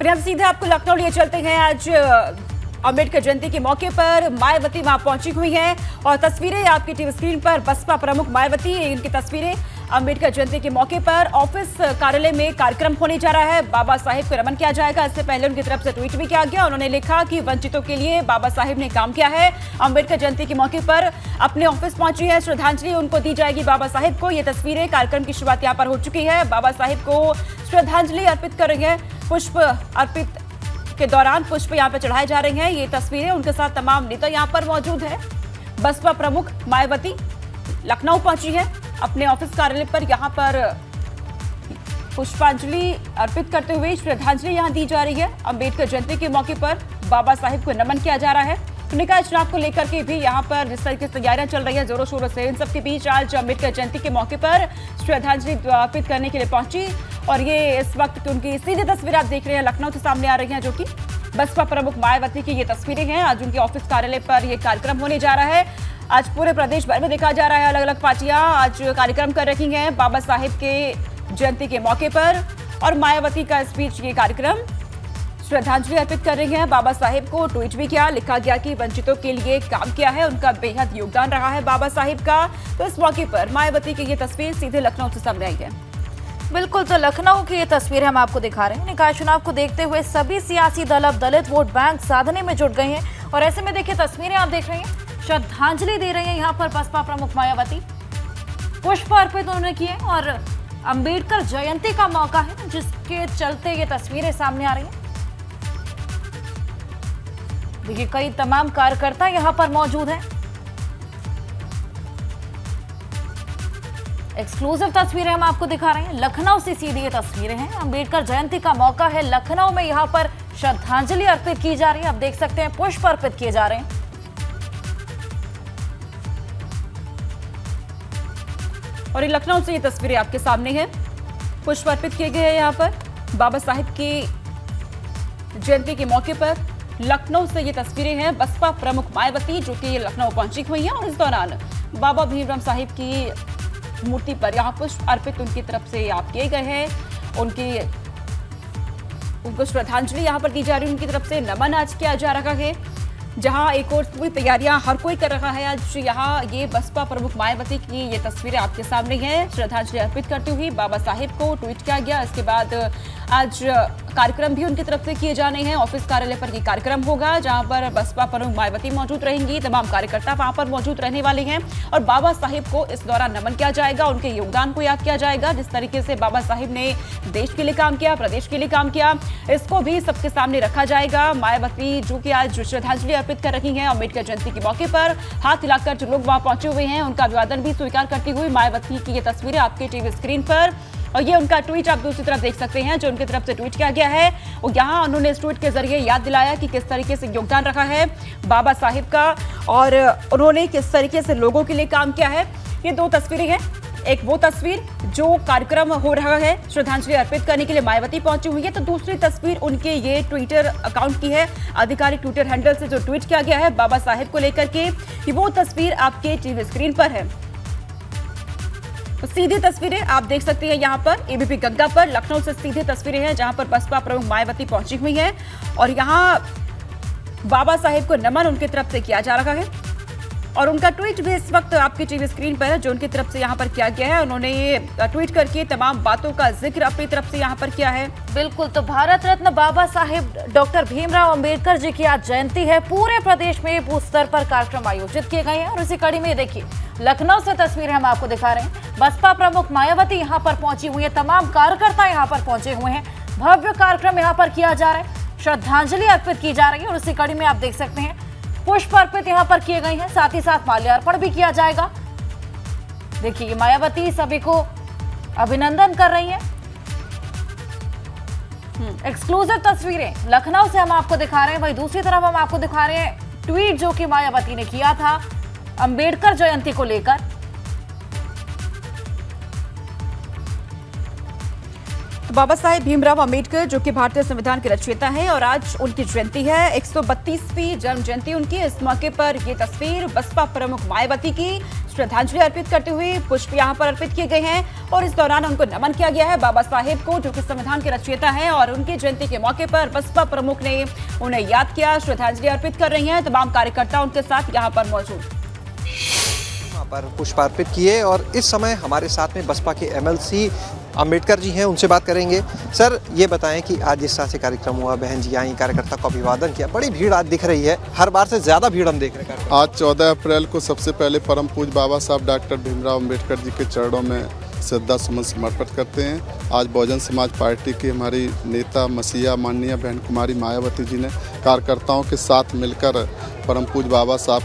और अब सीधे आपको लखनऊ लिए चलते हैं। आज अम्बेडकर जयंती के मौके पर मायावती वहां पहुंची हुई हैं और तस्वीरें आपकी टीवी स्क्रीन पर। बसपा प्रमुख मायावती, इनकी तस्वीरें अम्बेडकर जयंती के मौके पर ऑफिस कार्यालय में कार्यक्रम होने जा रहा है। बाबा साहेब को नमन किया जाएगा। इससे पहले उनकी तरफ से ट्वीट भी किया गया। उन्होंने लिखा कि वंचितों के लिए बाबा साहेब ने काम किया है। अम्बेडकर जयंती के मौके पर अपने ऑफिस पहुंची है, श्रद्धांजलि उनको दी जाएगी बाबा साहेब को। ये तस्वीरें, कार्यक्रम की शुरुआत यहाँ पर हो चुकी है। बाबा साहेब को श्रद्धांजलि अर्पित कर रही है। पुष्प अर्पित के दौरान पुष्प यहाँ पर चढ़ाए जा रहे हैं। ये तस्वीरें, उनके साथ तमाम नेता यहाँ पर मौजूद है। बसपा प्रमुख मायावती लखनऊ पहुंची है अपने ऑफिस कार्यालय पर। यहाँ पर पुष्पांजलि अर्पित करते हुए श्रद्धांजलि यहाँ दी जा रही है। अम्बेडकर जयंती के मौके पर बाबा साहेब को नमन किया जा रहा है। निकाय चुनाव को लेकर के भी यहाँ पर जिस तरीके से तैयारियां चल रही है जोरों शोरों से, इन सबके बीच आज अम्बेडकर जयंती के मौके पर श्रद्धांजलि अर्पित करने के लिए पहुंची। और ये इस वक्त उनकी सीधी तस्वीर आप देख रहे हैं, लखनऊ से सामने आ रही हैं, जो कि बसपा प्रमुख मायावती की ये तस्वीरें हैं। आज उनके ऑफिस कार्यालय पर यह कार्यक्रम होने जा रहा है। आज पूरे प्रदेश भर में देखा जा रहा है, अलग अलग पार्टियां आज कार्यक्रम कर रही हैं बाबा साहेब के जयंती के मौके पर। और मायावती का इस बीच ये कार्यक्रम श्रद्धांजलि अर्पित कर रही हैं बाबा साहेब को। ट्वीट भी किया, लिखा गया कि वंचितों के लिए काम किया है, उनका बेहद योगदान रहा है बाबा साहेब का। तो इस मौके पर मायावती की ये तस्वीर सीधे लखनऊ से सामने आई है। बिल्कुल, तो लखनऊ की ये तस्वीर हम आपको दिखा रहे हैं। निकाय चुनाव को देखते हुए सभी सियासी दल अब दलित वोट बैंक साधने में जुट गए हैं। और ऐसे में देखिए तस्वीरें आप देख रहे हैं, श्रद्धांजलि दे रही है यहाँ पर बसपा प्रमुख मायावती। पुष्प अर्पित उन्होंने किए और अम्बेडकर जयंती का मौका है जिसके चलते ये तस्वीरें सामने आ रही हैं। देखिए कई तमाम कार्यकर्ता यहाँ पर मौजूद हैं। एक्सक्लूसिव तस्वीरें हम आपको दिखा रहे हैं, लखनऊ से सीधी ये तस्वीरें हैं। अम्बेडकर जयंती का मौका है, लखनऊ में यहाँ पर श्रद्धांजलि अर्पित की जा रही है। आप देख सकते हैं पुष्प अर्पित किए जा रहे हैं। और ये लखनऊ से ये तस्वीरें आपके सामने हैं, पुष्प अर्पित किए गए हैं यहाँ पर बाबा साहेब की जयंती के मौके पर। लखनऊ से ये तस्वीरें हैं, बसपा प्रमुख मायावती जो कि लखनऊ पहुंची हुई हैं और इस दौरान बाबा भीमराव साहिब की मूर्ति पर यहाँ पुष्प अर्पित उनकी तरफ से आप किए गए हैं। उनको श्रद्धांजलि यहाँ पर दी जा रही है, उनकी तरफ से नमन आज किया जा रहा है। जहां एक और पूरी तैयारियां हर कोई कर रहा है। आज यहाँ ये बसपा प्रमुख मायावती की ये तस्वीरें आपके सामने हैं, श्रद्धांजलि अर्पित करती हुई बाबा साहेब को ट्वीट किया गया। इसके बाद आज कार्यक्रम भी उनकी तरफ से किए जाने हैं। ऑफिस कार्यालय पर ये कार्यक्रम होगा जहां पर बसपा प्रमुख मायावती मौजूद रहेंगी, तमाम कार्यकर्ता वहां पर मौजूद रहने वाले हैं। और बाबा साहेब को इस दौरान नमन किया जाएगा, उनके योगदान को याद किया जाएगा। जिस तरीके से बाबा साहेब ने देश के लिए काम किया, प्रदेश के लिए काम किया, इसको भी सबके सामने रखा जाएगा। मायावती जो कि आज श्रद्धांजलि अर्पित कर रही हैं अम्बेडकर जयंती के मौके पर, हाथ हिलाकर जो लोग वहां पहुंचे हुए हैं उनका अभिवादन भी स्वीकार करती हुई मायावती की ये तस्वीरें आपके टीवी स्क्रीन पर। और ये उनका ट्वीट आप दूसरी तरफ देख सकते हैं जो उनकी तरफ से ट्वीट किया गया है। और यहाँ उन्होंने इस ट्वीट के जरिए याद दिलाया कि किस तरीके से योगदान रहा है बाबा साहिब का और उन्होंने किस तरीके से लोगों के लिए काम किया है। ये दो तस्वीरें हैं, एक वो तस्वीर जो कार्यक्रम हो रहा है श्रद्धांजलि अर्पित करने के लिए मायावती पहुंची हुई है, तो दूसरी तस्वीर उनके ये ट्विटर अकाउंट की है, आधिकारिक ट्विटर हैंडल से जो ट्वीट किया गया है बाबा साहेब को लेकर के। ये वो तस्वीर आपके टीवी स्क्रीन पर है। तो सीधी तस्वीरें आप देख सकते हैं यहाँ पर एबीपी गंगा पर। लखनऊ से सीधी तस्वीरें हैं जहां पर बसपा प्रमुख मायावती पहुंची हुई हैं और यहाँ बाबा साहेब को नमन उनकी तरफ से किया जा रहा है। और उनका ट्वीट भी इस वक्त आपकी टीवी स्क्रीन पर है जो उनकी तरफ से यहाँ पर किया गया है। उन्होंने ये ट्वीट करके तमाम बातों का जिक्र अपनी तरफ से यहाँ पर किया है। बिल्कुल, तो भारत रत्न बाबा साहेब डॉक्टर भीमराव अंबेडकर जी की आज जयंती है। पूरे प्रदेश में बूथ स्तर पर कार्यक्रम आयोजित किए गए हैं और इसी कड़ी में देखिए लखनऊ से तस्वीरें हम आपको दिखा रहे हैं। बसपा प्रमुख मायावती यहाँ पर पहुंची हुई है, तमाम कार्यकर्ता यहाँ पर पहुंचे हुए हैं। भव्य कार्यक्रम यहाँ पर किया जा रहा है, श्रद्धांजलि अर्पित की जा रही है और इसी कड़ी में आप देख सकते हैं पुष्प अर्पित यहाँ पर किए गए हैं, साथ ही साथ माल्यार्पण भी किया जाएगा। देखिए मायावती सभी को अभिनंदन कर रही हैं। एक्सक्लूसिव तस्वीरें लखनऊ से हम आपको दिखा रहे हैं। वहीं दूसरी तरफ हम आपको दिखा रहे हैं ट्वीट जो कि मायावती ने किया था अम्बेडकर जयंती को लेकर। बाबा साहेब भीमराव अंबेडकर जो कि भारतीय संविधान के रचयिता हैं और आज उनकी जयंती है, 132वीं जन्म जयंती उनकी। इस मौके पर ये तस्वीर बसपा प्रमुख मायावती की श्रद्धांजलि अर्पित करते हुए पुष्प यहां पर अर्पित किए गए हैं और इस दौरान उनको नमन किया गया है बाबा साहेब को, जो कि संविधान के रचयिता हैं। और उनकी जयंती के मौके पर बसपा प्रमुख ने उन्हें याद किया, श्रद्धांजलि अर्पित कर रही हैं। तमाम कार्यकर्ता उनके साथ यहां पर मौजूद पर पुष्प अर्पित किए। और इस समय हमारे साथ में बसपा के एमएलसी अंबेडकर जी हैं, उनसे बात करेंगे। सर, ये बताएं कि आज जिस तरह से कार्यक्रम हुआ, बहन जी आई, कार्यकर्ता को अभिवादन किया, बड़ी भीड़ आज दिख रही है, हर बार से ज़्यादा भीड़ हम देख रहे हैं। आज 14 अप्रैल को सबसे पहले परम पूज्य बाबा साहब डॉक्टर भीमराव अंबेडकर जी के चरणों में श्रद्धा सुमन समर्पित करते हैं। आज बहुजन समाज पार्टी की हमारी नेता मसीहा माननीय बहन कुमारी मायावती जी ने कार्यकर्ताओं के साथ मिलकर परम पूज्य बाबा साहब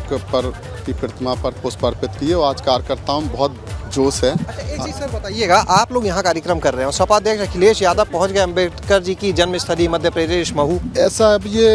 की प्रतिमा पर पुष्प अर्पित किए और आज कार्यकर्ताओं में बहुत जोश है। अच्छा, एक चीज़ सर बताइएगा, आप लोग यहाँ कार्यक्रम कर रहे हैं, सपा अध्यक्ष अखिलेश यादव पहुँच गए अंबेडकर जी की जन्मस्थली मध्य प्रदेश महू। ऐसा अब ये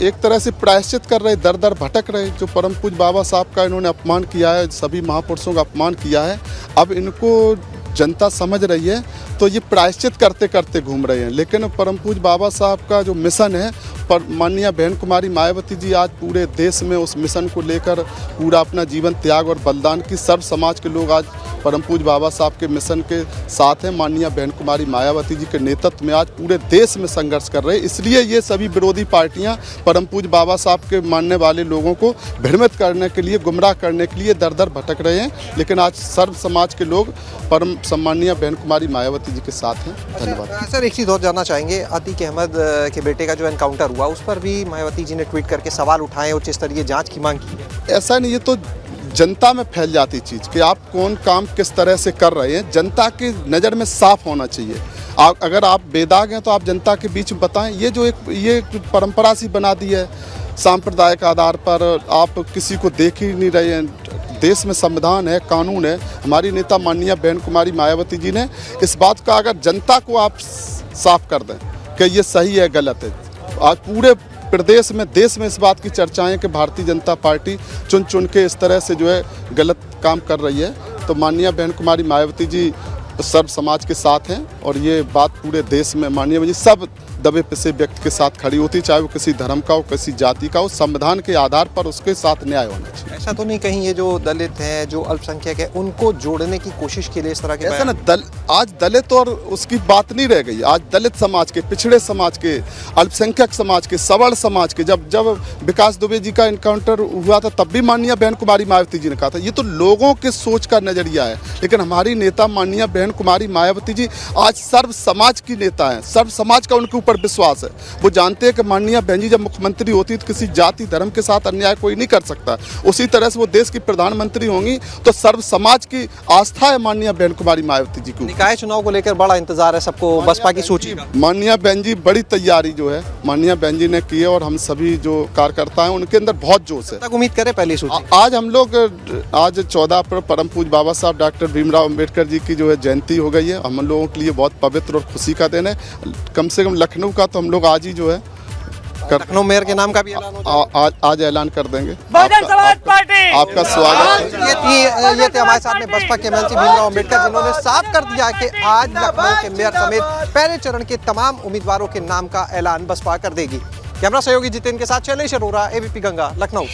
एक तरह से प्रायश्चित कर रहे, दर दर भटक रहे। जो परम पूज्य बाबा साहब का इन्होंने अपमान किया है, सभी महापुरुषों का अपमान किया है, अब इनको जनता समझ रही है, तो ये प्रायश्चित करते करते घूम रहे हैं। लेकिन परम पूज्य बाबा साहब का जो मिशन है, पर माननीय बहन कुमारी मायावती जी आज पूरे देश में उस मिशन को लेकर पूरा अपना जीवन त्याग और बलिदान की, सर्व समाज के लोग आज परम पूज्य बाबा साहब के मिशन के साथ हैं। माननीय बहन कुमारी मायावती जी के नेतृत्व में आज पूरे देश में संघर्ष कर रहे हैं। इसलिए ये सभी विरोधी पार्टियां परम पूज्य बाबा साहब के मानने वाले लोगों को भ्रमित करने के लिए, गुमराह करने के लिए दर दर भटक रहे हैं। लेकिन आज सर्व समाज के लोग परम सम्मानीय बहन कुमारी मायावती जी के साथ हैं। धन्यवाद। सर, एक चीज़ और जानना चाहेंगे, अतीक अहमद के बेटे का जो एनकाउंटर हुआ, उस पर भी मायावती जी ने ट्वीट करके सवाल उठाए, उच्च स्तरीय जाँच की मांग की है। ऐसा नहीं, ये तो जनता में फैल जाती चीज़ कि आप कौन काम किस तरह से कर रहे हैं, जनता की नज़र में साफ होना चाहिए। अगर आप बेदाग हैं तो आप जनता के बीच में बताएं। ये परंपरा सी बना दी है, सांप्रदायिक आधार पर आप किसी को देख ही नहीं रहे हैं। देश में संविधान है, कानून है। हमारी नेता माननीय बहन कुमारी मायावती जी ने इस बात का अगर जनता को आप साफ कर दें कि ये सही है गलत है। आज पूरे प्रदेश में, देश में इस बात की चर्चाएं कि भारतीय जनता पार्टी चुन चुन के इस तरह से जो है गलत काम कर रही है। तो माननीय बहन कुमारी मायावती जी सर्व समाज के साथ हैं और ये बात पूरे देश में माननीय जी सब दबे पिसे व्यक्ति के साथ खड़ी होती, चाहे वो किसी धर्म का हो, किसी जाति का हो, संविधान के आधार पर उसके साथ न्याय होना चाहिए। ऐसा तो नहीं कहीं ये जो दलित हैं, जो अल्पसंख्यक है, उनको जोड़ने की कोशिश के लिए इस तरह के ऐसा ना आज दलित और उसकी बात नहीं रह गई। आज दलित समाज के, पिछड़े समाज के, अल्पसंख्यक समाज के, सवर्ण समाज के, जब विकास दुबे जी का इनकाउंटर हुआ था तब भी माननीय बहन कुमारी मायावती जी ने कहा था। ये तो लोगों के सोच का नजरिया है। लेकिन हमारी नेता माननीय बहन कुमारी मायावती जी आज सर्व समाज की नेता हैं, सर्व समाज का उनके पर विश्वास है। वो जानते हैं कि माननीय बहन जी जब मुख्यमंत्री होती तो किसी जाति धर्म के साथ अन्याय कोई नहीं कर सकता। उसी तरह से वो देश की प्रधानमंत्री होंगी तो सर्व समाज की आस्था है माननीय बहन कुमारी मायावती जी को। निकाय चुनाव को लेकर बड़ा इंतजार है सबको, बसपा की सूची का। माननीय बहन जी बड़ी तैयारी जो है माननीय बहन जी ने की है और हम सभी जो कार्यकर्ता हैं उनके अंदर बहुत जोश है। उम्मीद करें पहली सूची। आज हम लोग आज 14 अप्रैल परम पूज्य बाबा साहब डॉक्टर भीमराव अंबेडकर जी की जो है जयंती हो गई है। हम लोगों के लिए बहुत पवित्र और खुशी का दिन है। कम से कम लखनऊ का तो हम लोग आज ही जो है लखनऊ मेयर के नाम का भी ऐलान हो आज ऐलान कर देंगे। बहुजन समाज पार्टी आपका स्वागत है। ये थे हमारे साथ में बसपा के एमएलसी भीमराव अंबेडकर, जिन्होंने साफ कर दिया कि आज लखनऊ के मेयर समेत पहले चरण के तमाम उम्मीदवारों के नाम का ऐलान बसपा कर देगी। कैमरा सहयोगी जितेन के साथ शैलेश अरोरा, एबीपी गंगा, लखनऊ।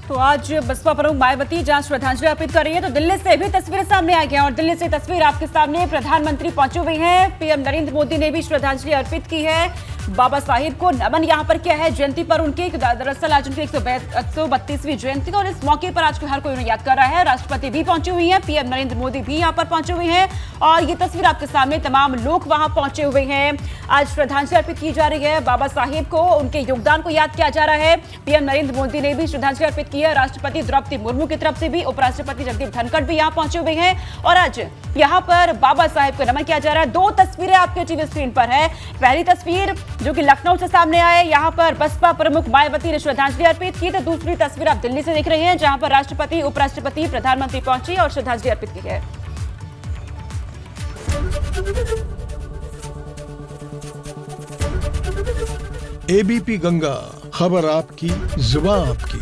तो आज बसपा प्रमुख मायावती जहां श्रद्धांजलि अर्पित कर रही है, तो दिल्ली से भी तस्वीरें सामने आई हैं और दिल्ली से तस्वीर आपके सामने प्रधानमंत्री पहुंचे हुए हैं। पीएम नरेंद्र मोदी ने भी श्रद्धांजलि अर्पित की है, बाबा साहिब को नमन यहां पर किया है जयंती पर उनकी। दरअसल आज उनकी 132वीं जयंती और इस मौके पर आज हर कोई उन्हें याद कर रहा है। राष्ट्रपति भी पहुंचे हुए हैं, पीएम नरेंद्र मोदी भी यहां पर पहुंचे हुए हैं और ये तस्वीर आपके सामने, तमाम लोग वहां पहुंचे हुए हैं। आज श्रद्धांजलि अर्पित की जा रही है बाबा साहिब को, उनके योगदान को याद किया जा रहा है। पीएम नरेंद्र मोदी ने भी श्रद्धांजलि अर्पित की है, राष्ट्रपति द्रौपदी मुर्मू की तरफ से भी, उपराष्ट्रपति जगदीप धनखड़ भी यहां पहुंचे हुए हैं और आज यहां पर बाबा साहिब को नमन किया जा रहा है। दो तस्वीरें आपके टीवी स्क्रीन पर है। पहली तस्वीर जो कि लखनऊ से सामने आए, यहां पर बसपा प्रमुख मायावती ने श्रद्धांजलि अर्पित की, तो दूसरी तस्वीर आप दिल्ली से देख रहे हैं जहां पर राष्ट्रपति, उपराष्ट्रपति, प्रधानमंत्री पहुंचे और श्रद्धांजलि अर्पित की है। एबीपी गंगा, खबर आपकी, जुबान आपकी।